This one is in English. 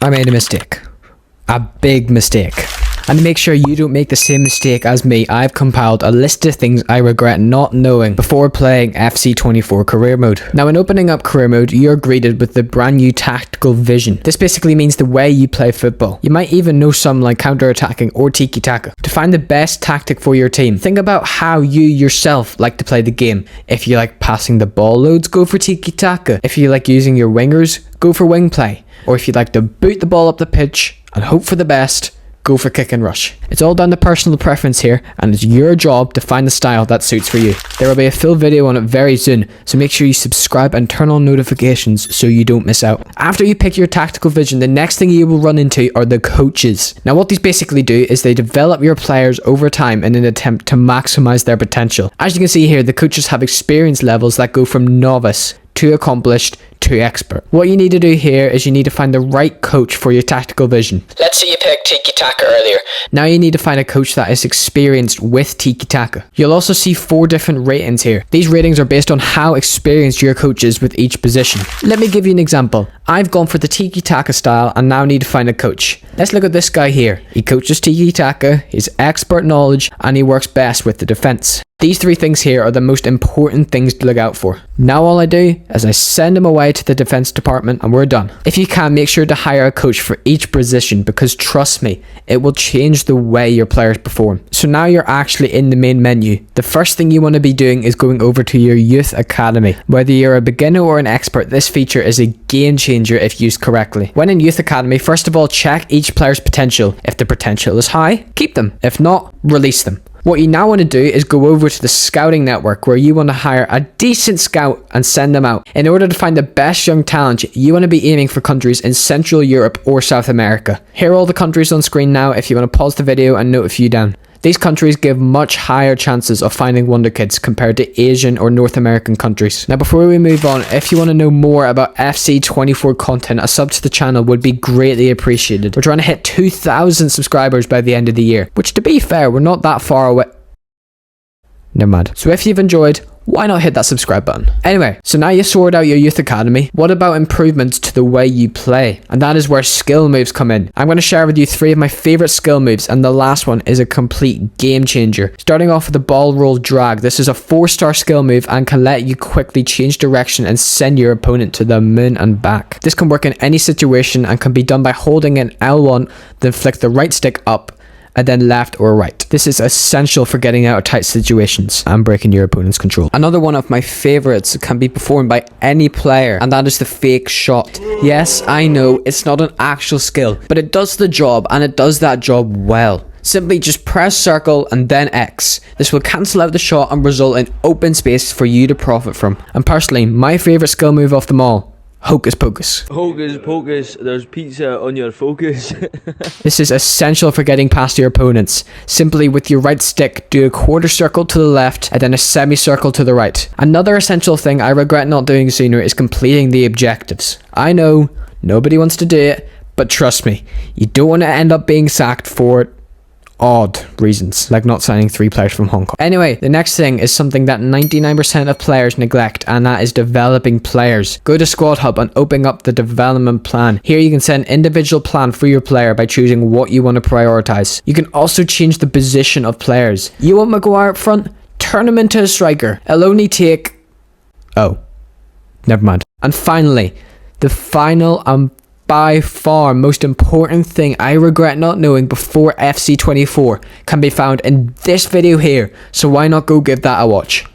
I made a mistake. A big mistake. And to make sure you don't make the same mistake as me, I've compiled a list of things I regret not knowing before playing FC24 career mode. Now when opening up career mode, you're greeted with the brand new tactical vision. This basically means the way you play football. You might even know some like counter-attacking or tiki-taka. To find the best tactic for your team, think about how you yourself like to play the game. If you like passing the ball loads, go for tiki-taka. If you like using your wingers, go for wing play. Or if you'd like to boot the ball up the pitch and hope for the best, go for kick and rush. It's all down to personal preference here, and it's your job to find the style that suits for you. There will be a full video on it very soon, so make sure you subscribe and turn on notifications so you don't miss out. After you pick your tactical vision, the next thing you will run into are the coaches. Now what these basically do is they develop your players over time in an attempt to maximize their potential. As you can see here, the coaches have experience levels that go from novice to accomplished to expert. What you need to do here is you need to find the right coach for your tactical vision. Let's say you picked tiki-taka earlier. Now you need to find a coach that is experienced with tiki-taka. You'll also see 4 different ratings here. These ratings are based on how experienced your coach is with each position. Let me give you an example. I've gone for the tiki-taka style and now need to find a coach. Let's look at this guy here. He coaches tiki-taka, he's expert knowledge, and he works best with the defense. These 3 things here are the most important things to look out for. Now all I do is I send him away to the defense department and we're done. If you can, make sure to hire a coach for each position because trust me, it will change the way your players perform. So now you're actually in the main menu. The first thing you want to be doing is going over to your youth academy. Whether you're a beginner or an expert, this feature is a game changer if used correctly. When in youth academy, first of all, check each player's potential. If the potential is high, keep them. If not, release them. What you now want to do is go over to the scouting network where you want to hire a decent scout and send them out. In order to find the best young talent, you want to be aiming for countries in Central Europe or South America. Here are all the countries on screen now if you want to pause the video and note a few down. These countries give much higher chances of finding wonder kids compared to Asian or North American countries. Now before we move on, if you want to know more about FC24 content, a sub to the channel would be greatly appreciated. We're trying to hit 2,000 subscribers by the end of the year, which to be fair, we're not that far away. Never mind. So if you've enjoyed, why not hit that subscribe button? Anyway, so now you sort out your youth academy. What about improvements to the way you play? And that is where skill moves come in. I'm going to share with you 3 of my favorite skill moves, and the last one is a complete game changer. Starting off with the ball roll drag. This is a 4-star skill move and can let you quickly change direction and send your opponent to the moon and back. This can work in any situation and can be done by holding an L1, then flick the right stick up, and then left or right. This is essential for getting out of tight situations and breaking your opponent's control. Another one of my favorites can be performed by any player, and that is the fake shot. Yes, I know it's not an actual skill, but it does the job, and it does that job well. Simply just press circle and then X. This will cancel out the shot and result in open space for you to profit from. And personally, my favorite skill move of them all, Hocus Pocus. Hocus Pocus, there's pizza on your focus. This is essential for getting past your opponents. Simply with your right stick, do a quarter circle to the left and then a semicircle to the right. Another essential thing I regret not doing sooner is completing the objectives. I know, nobody wants to do it, but trust me, you don't want to end up being sacked for odd reasons, like not signing 3 players from Hong Kong. Anyway, the next thing is something that 99% of players neglect, and that is developing players. Go to Squad Hub and open up the development plan. Here you can set an individual plan for your player by choosing what you want to prioritize. You can also change the position of players. You want Maguire up front? Turn him into a striker. It'll only take... oh, never mind. And finally, the final by far most important thing I regret not knowing before FC24 can be found in this video here, so why not go give that a watch.